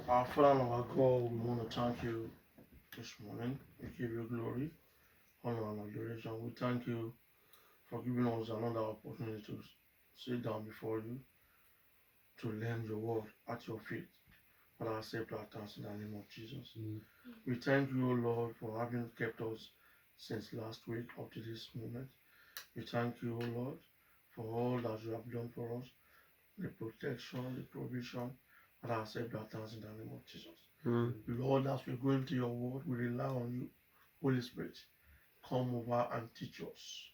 Our Father and our God, we want to thank you this morning. We give you glory, honor, and adoration. We thank you for giving us another opportunity to sit down before you to learn your word at your feet. Father, accept our thanks in the name of Jesus. We thank you, O Lord, for having kept us since last week up to this moment. We thank you, O Lord, for all that you have done for us, the protection, the provision. Father, accept our thanks in the name of Jesus. Lord, as we go into your word, we rely on you. Holy Spirit, come over and teach us.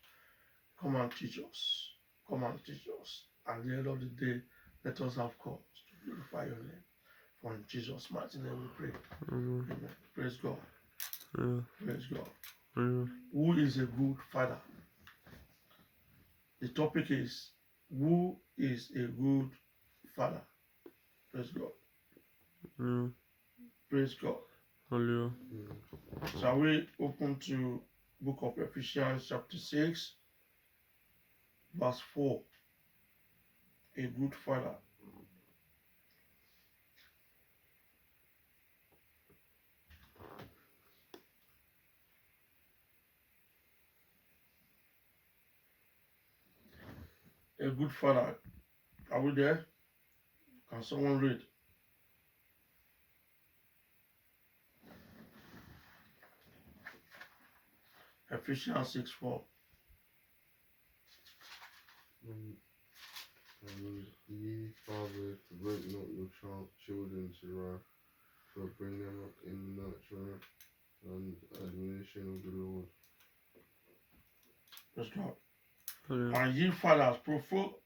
Come and teach us. Come and teach us. At the end of the day, let us have cause to glorify your name. For in Jesus' mighty name we pray. Amen. Praise God. Praise God. Who is a good father? The topic is, who is a good father? Praise God. Praise God. Hallelujah. Shall we open to book of Ephesians chapter 6, verse 4? A good father. A good father. Are we there? Can someone read? Ephesians 6, 4. Ye fathers, provoke not your children to wrath, but bring them up in the nurture and admonition of the Lord. Praise God. Hallelujah. And ye fathers,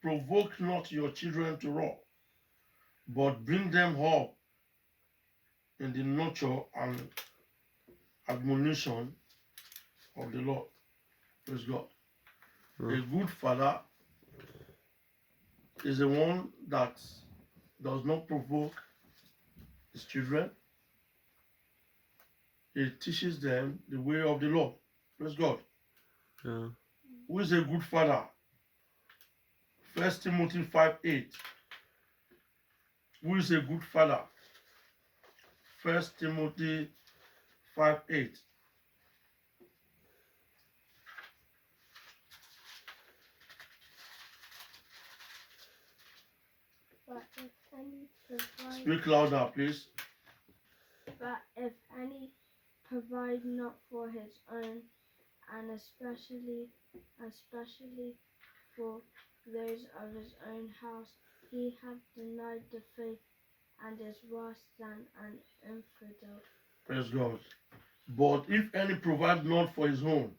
provoke not your children to wrath, but bring them up in the nurture and admonition of the Lord. Praise God. A good father is the one that does not provoke his children. He teaches them the way of the Lord. Praise God. Yeah. Who is a good father? 1 Timothy 5:8. Who is a good father? 1 Timothy 5:8. But if any provide, Speak louder, please. but if any provide not for his own, and especially for those of his own house, he hath denied the faith, and is worse than an infidel. Praise God. But if any provide not for his own,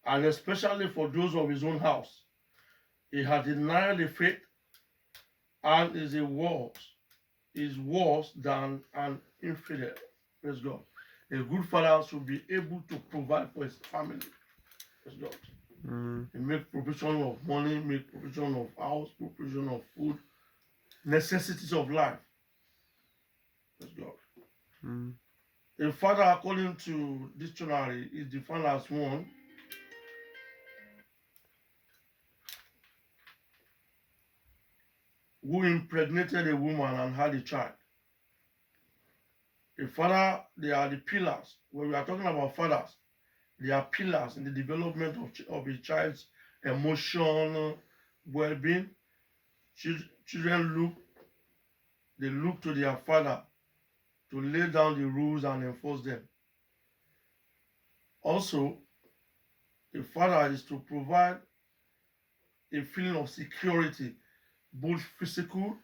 and especially for those of his own house, he hath denied the faith, and is worse than an infidel. Praise God. A good father should be able to provide for his family. Praise God. He make provision of money, make provision of house, provision of food, necessities of life. Praise God. A father, according to dictionary, is defined as one who impregnated a woman and had a child. A father, they are the pillars. When we are talking about fathers, they are pillars in the development of a child's emotional well-being. Children look to their father to lay down the rules and enforce them. Also, a father is to provide a feeling of security, both physical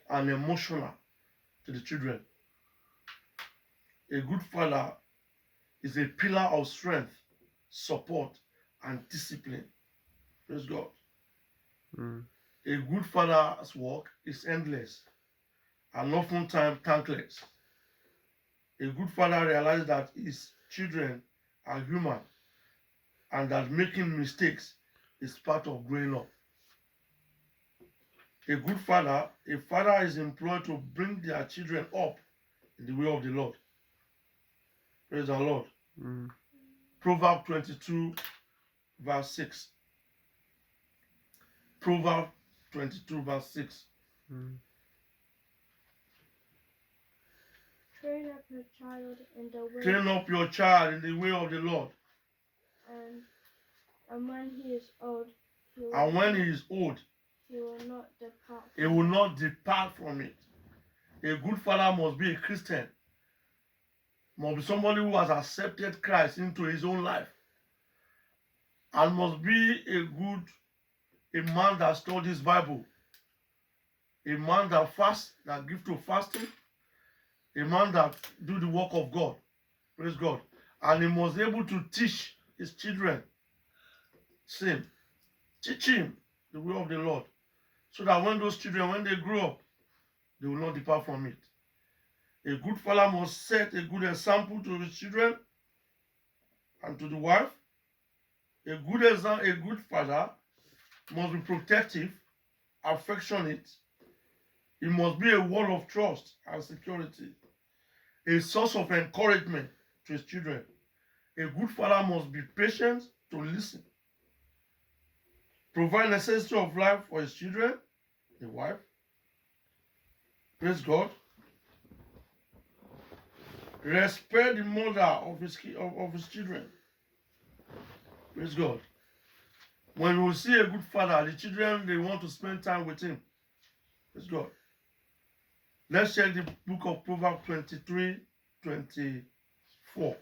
and emotional, to the children. A good father is a pillar of strength, support, and discipline. Praise God. A good father's work is endless and oftentimes thankless. A good father realizes that his children are human and that making mistakes is part of growing up. A father is employed to bring their children up in the way of the Lord. Praise the Lord. Proverbs 22, verse 6. Proverbs 22, verse 6. Train up a child in the way, Train up your child in the way of the Lord. and when he is old, And when he is old, he will not depart. he will not depart from it. A good father must be a Christian, must be somebody who has accepted Christ into his own life, and must be a man that studies Bible, a man that fasts, that gives to fasting, a man that do the work of God. Praise God. And he must be able to teach his children. Same. Teach him the way of the Lord. So that when those children, when they grow up, they will not depart from it. A good father must set a good example to his children and to the wife. A good father must be protective, affectionate. He must be a wall of trust and security, a source of encouragement to his children. A good father must be patient to listen, provide necessity of life for his children, the wife. Praise God. Respect the mother of his children. Praise God. When you see a good father, the children, they want to spend time with him. Praise God. Let's check the book of Proverbs 23:24.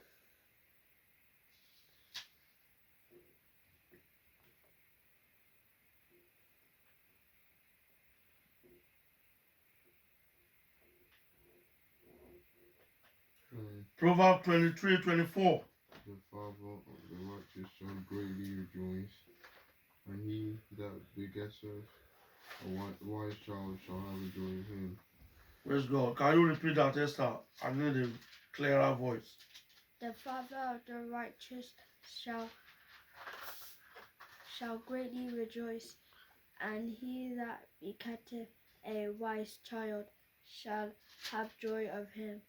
Proverbs 23:24. The father of the righteous shall greatly rejoice, and he that begetteth a wise child shall have a joy in him. Praise God. Can you repeat that, Esther? I need a clearer voice. The father of the righteous shall greatly rejoice, and he that begetteth a wise child shall have joy of him.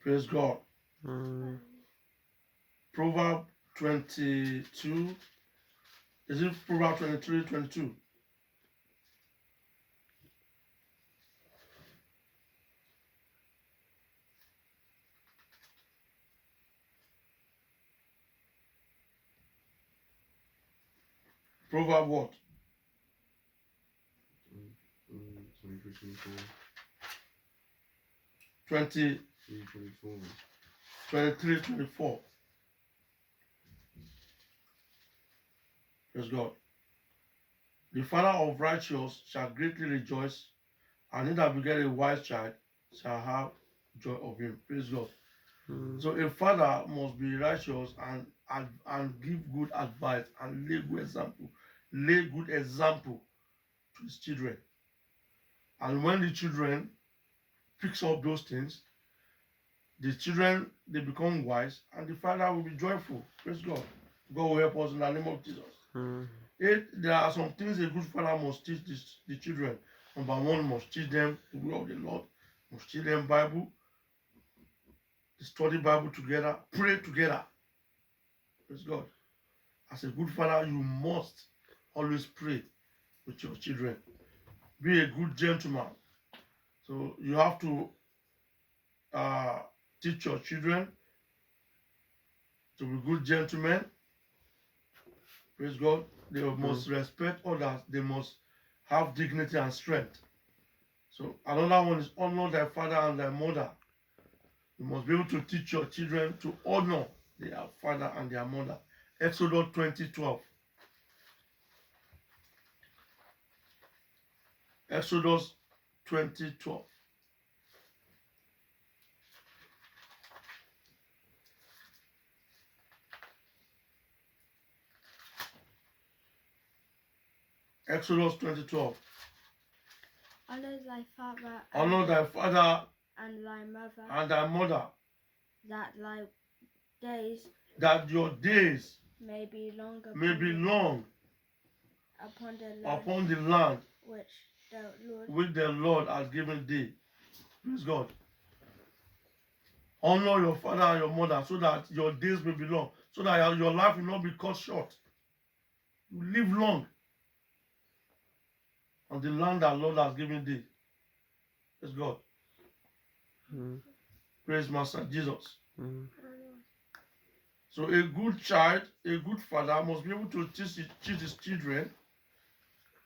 Praise God. Hallelujah. Proverbs 22. Is it Proverbs 23:22? Proverb what? 23:24. 23:24. Praise God. The father of righteous shall greatly rejoice, and he that beget a wise child shall have joy of him. Praise God. So a father must be righteous and give good advice and lay good example to his children. And when the children picks up those things, the children, they become wise, and the father will be joyful. Praise God. God will help us in the name of Jesus. There are some things a good father must teach the children. Number one, must teach them the way of the Lord, must teach them Bible, study Bible together, pray together. Praise God. As a good father, you must always pray with your children. Be a good gentleman. So you have to teach your children to be good gentlemen. Praise God. They must respect others. They must have dignity and strength. So another one is honor their father and their mother. You must be able to teach your children to honor their father and their mother. Exodus 20:12. Exodus 20:12. Exodus 20:12. Honor thy father Honor thy father and thy mother, and thy mother, that thy days that your days may be long upon the land which the Lord has given thee. Praise God. Honor your father and your mother so that your days may be long, so that your life will not be cut short. You live long on the land that Lord has given thee. Praise God. Praise Master Jesus. Mm. So a good child, a good father must be able to teach his children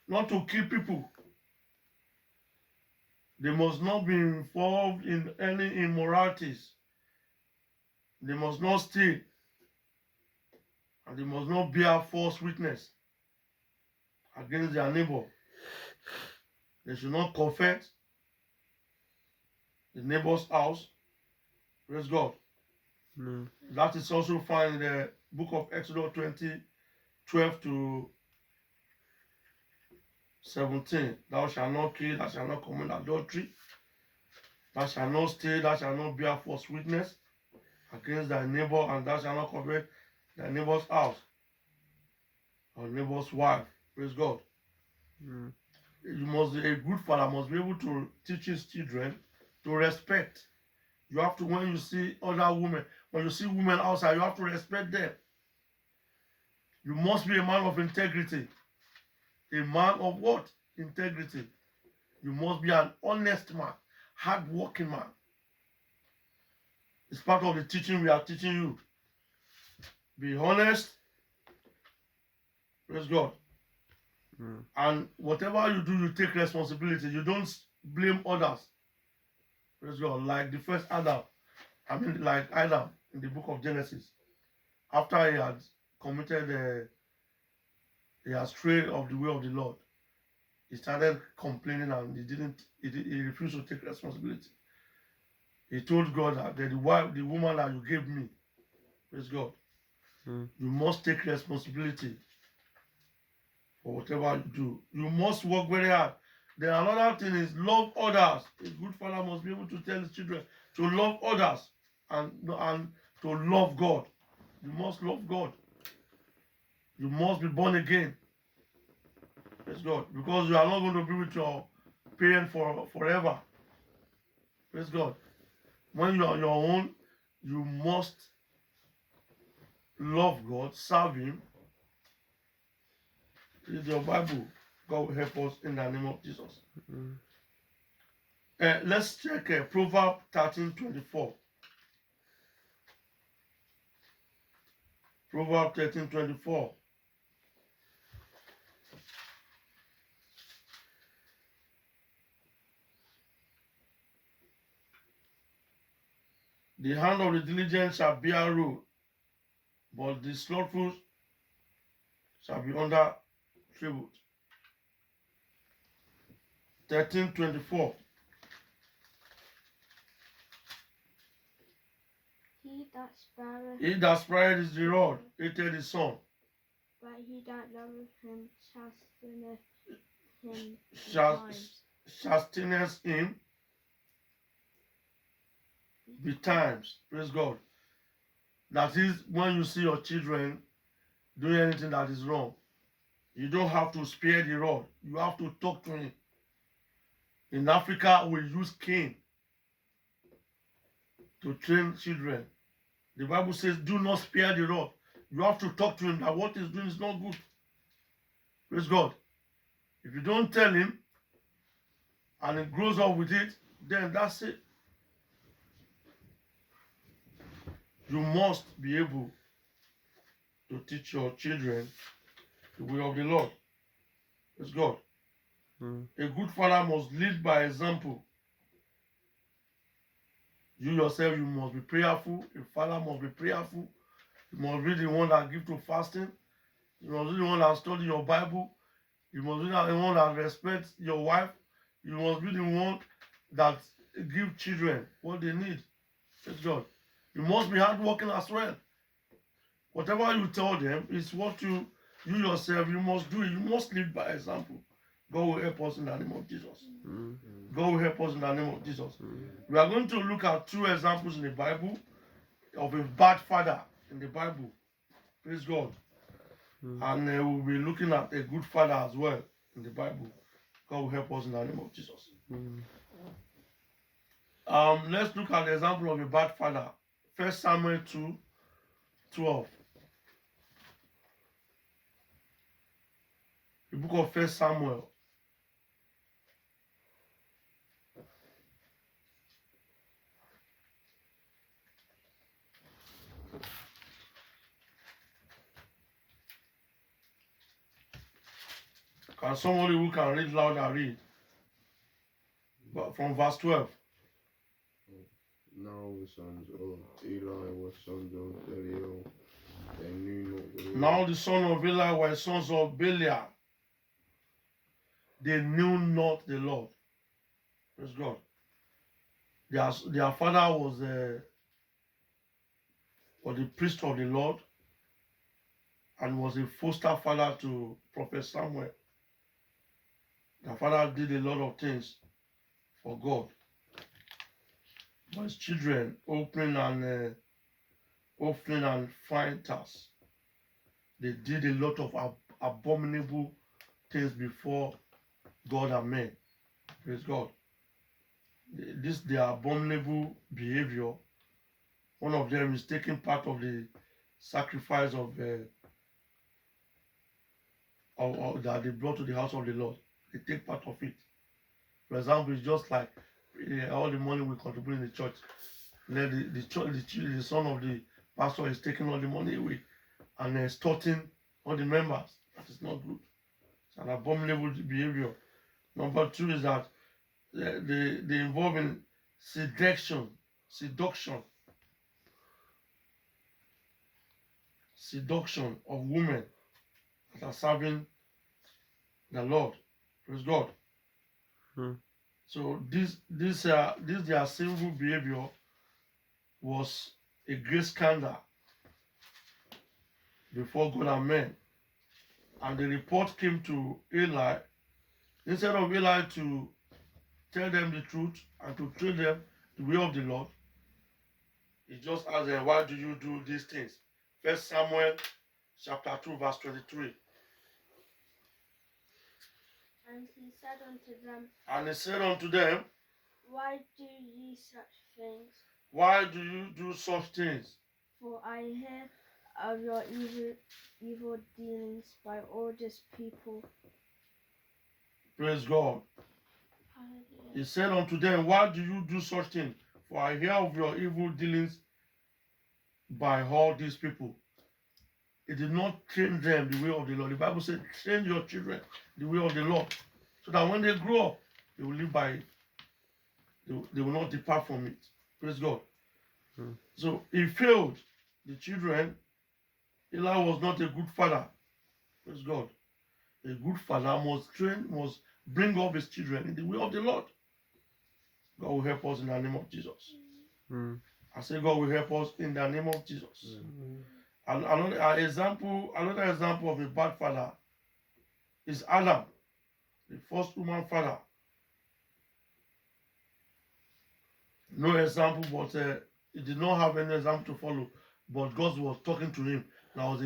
not to kill people. They must not be involved in any immoralities. They must not steal. And they must not bear false witness against their neighbor. They should not covet the neighbor's house. Praise God. Mm. That is also found in the book of Exodus 20, 12 to 17. Thou shalt not kill, thou shalt not commit adultery, thou shalt not steal, thou shalt not bear false witness against thy neighbor, and thou shalt not covet thy neighbor's house or neighbor's wife. Praise God. Mm. A good father must be able to teach his children to respect. You have to, when you see other women, when you see women outside, you have to respect them. You must be a man of integrity. A man of what? Integrity. You must be an honest man, hard-working man. It's part of the teaching we are teaching you. Be honest. Praise God. Mm. And whatever you do, you take responsibility. You don't blame others. Praise God. Like the first Adam. Like Adam in the book of Genesis. After he had committed, he had strayed of the way of the Lord. He started complaining and he refused to take responsibility. He told God that the woman that you gave me, praise God, Mm. you must take responsibility for whatever you do. You must work very hard. Then another thing is love others. A good father must be able to tell his children to love others and to love God. You must love God. You must be born again. Praise God. Because you are not going to be with your parent forever. Praise God. When you are on your own, you must love God, serve Him. Read your Bible. God will help us in the name of Jesus. Mm. Let's check Proverbs 13:24. Proverbs 13:24. The hand of the diligent shall bear rule, but the slothful shall be under tribute. 13:24. He that spareth, He that spareth is the rod, hated his son. but he that loveth him chasteneth him Chas- betimes. Chasteneth him betimes. Praise God. That is when you see your children doing anything that is wrong. You don't have to spare the rod. You have to talk to him. In Africa, we use cane to train children. The Bible says, do not spare the rod. You have to talk to him that what he's doing is not good. Praise God. If you don't tell him and he grows up with it, then that's it. You must be able to teach your children the way of the Lord. Praise God. Mm. A good father must lead by example. You yourself, you must be prayerful. A father must be prayerful. You must be the one that gives to fasting. You must be the one that study your Bible. You must be the one that respects your wife. You must be the one that give children what they need. Praise God. You must be hardworking as well. Whatever you tell them is what you yourself, you must do it. You must lead by example. God will help us in the name of Jesus. Mm. God will help us in the name of Jesus. Mm. We are going to look at two examples in the Bible of a bad father in the Bible. Praise God. Mm. And we'll be looking at a good father as well in the Bible. God will help us in the name of Jesus. Mm. Let's look at the example of a bad father. 1 Samuel 2:12. The book of 1 And somebody who can read louder, read. But from verse 12. Now the sons of Eli were sons of Belial. They knew not the Lord. Now the sons of Eli were sons of Belial. They knew not the Lord. Praise God. Their father was the priest of the Lord and was a foster father to Prophet Samuel. Their father did a lot of things for God. But his children, opening and fighters, they did a lot of abominable things before God and men. Praise God. Their abominable behavior. One of them is taking part of the sacrifice that they brought to the house of the Lord. They take part of it. For example, it's just like all the money we contribute in the church. Then the son of the pastor is taking all the money away and extorting all the members. That is not good. It's an abominable behavior. Number 2 is that they involve in seduction of women that are serving the Lord. Praise God. So this their sinful behavior was a great scandal before God and men. And the report came to Eli. Instead of Eli to tell them the truth and to train them the way of the Lord, he just asked them, why do you do these things? 1 Samuel chapter 2 verse 23. And he said unto them, Why do ye such things? Why do you do such things? For I hear of your evil dealings by all this people. Praise God. Hallelujah. He said unto them, why do you do such things? For I hear of your evil dealings by all these people. He did not train them the way of the Lord. The Bible said, train your children the way of the Lord, so that when they grow up, they will live by it. They will not depart from it. Praise God. So he failed the children. Eli was not a good father. Praise God. A good father must bring up his children in the way of the Lord. God will help us in the name of Jesus. I say God will help us in the name of Jesus. And another example of a bad father is Adam, the first human father. No example, but he did not have any example to follow. But God was talking to him. There was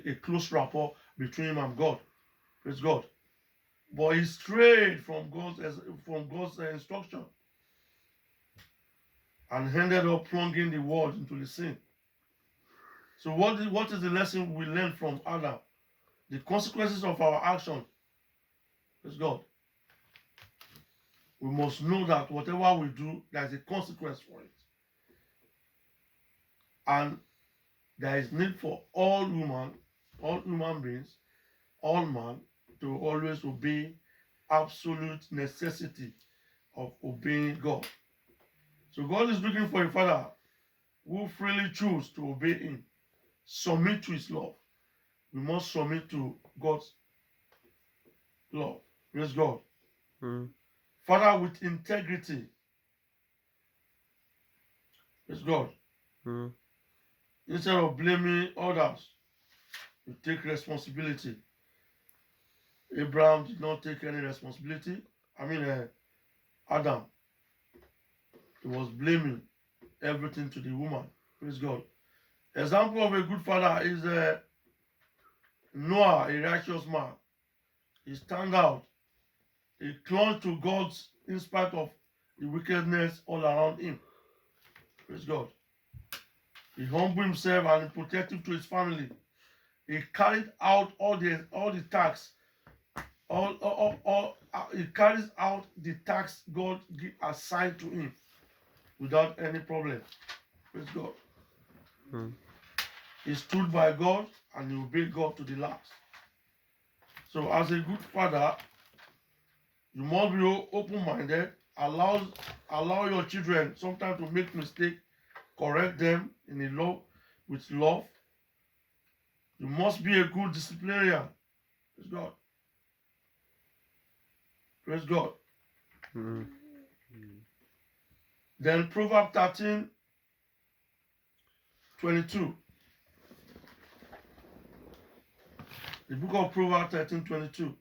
a close rapport between him and God. Praise God. But he strayed from God's instruction and ended up plunging the world into the sin. So what is the lesson we learn from Adam? The consequences of our action. Praise God. We must know that whatever we do, there is a consequence for it. And there is need for all human beings, all man, to always obey, absolute necessity of obeying God. So God is looking for a father who freely choose to obey him, submit to his love. We must submit to God's love. Praise God. Father with integrity. Praise God. Instead of blaming others, you take responsibility. Abraham did not take any responsibility. Adam. He was blaming everything to the woman. Praise God. Example of a good father is Noah, a righteous man. He stand out. He clung to God in spite of the wickedness all around him. Praise God. He humbled himself and he protected to his family. He carried out all the tasks. He carries out the tasks God assigned to him without any problem. Praise God. He stood by God and he obeyed God to the last. So as a good father, you must be open-minded. Allow your children sometimes to make mistake, correct them in a love with love. You must be a good disciplinarian. Praise God. Praise God. Mm. Then Proverbs 13:22. The book of Proverbs 13:22.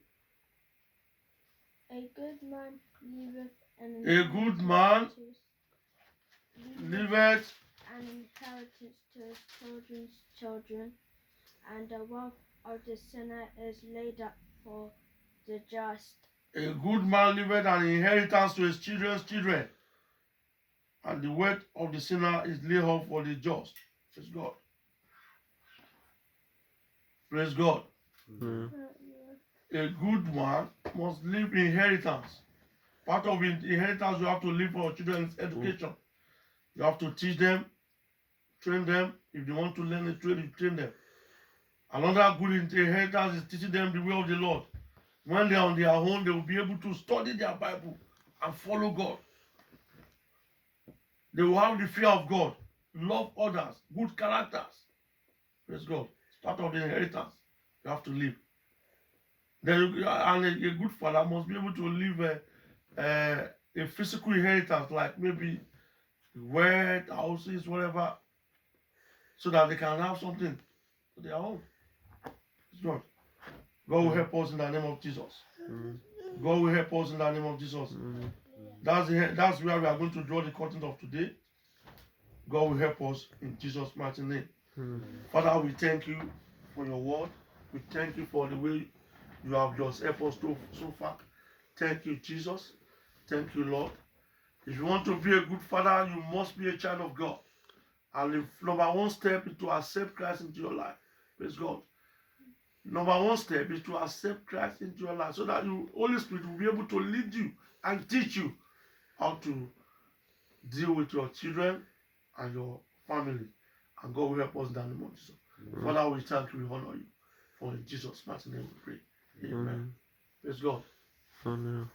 A good man leaveth an A good man leaveth liveth an inheritance to his children's children, and the wealth of the sinner is laid up for the just. a good man liveth an inheritance to his children's children, and the wealth of the sinner is laid up for the just. Praise God. Praise God. Mm. A good man must leave inheritance. Part of inheritance you have to leave for your children's education. You have to teach them, train them. If they want to learn a trade, you train them. Another good inheritance is teaching them the way of the Lord. When they are on their own, they will be able to study their Bible and follow God. They will have the fear of God, love others, good characters. Praise God. It's part of the inheritance you have to live. Then a good father must be able to leave a physical inheritance, like maybe wealth, houses, whatever, so that they can have something to their own. It's God. God will help us in the name of Jesus. Mm. God will help us in the name of Jesus. Mm. That's where we are going to draw the content of today. God will help us in Jesus' mighty name. Mm. Father, we thank you for your word. We thank you for the way you have just helped us so far. Thank you, Jesus. Thank you, Lord. If you want to be a good father, you must be a child of God. And the number one step is to accept Christ into your life. Praise God. Number one step is to accept Christ into your life so that the Holy Spirit will be able to lead you and teach you how to deal with your children and your family. And God will help us in the name of Jesus. Father, we thank you, we honor you. For in Jesus' mighty name we pray. Amen. Praise God. Amen.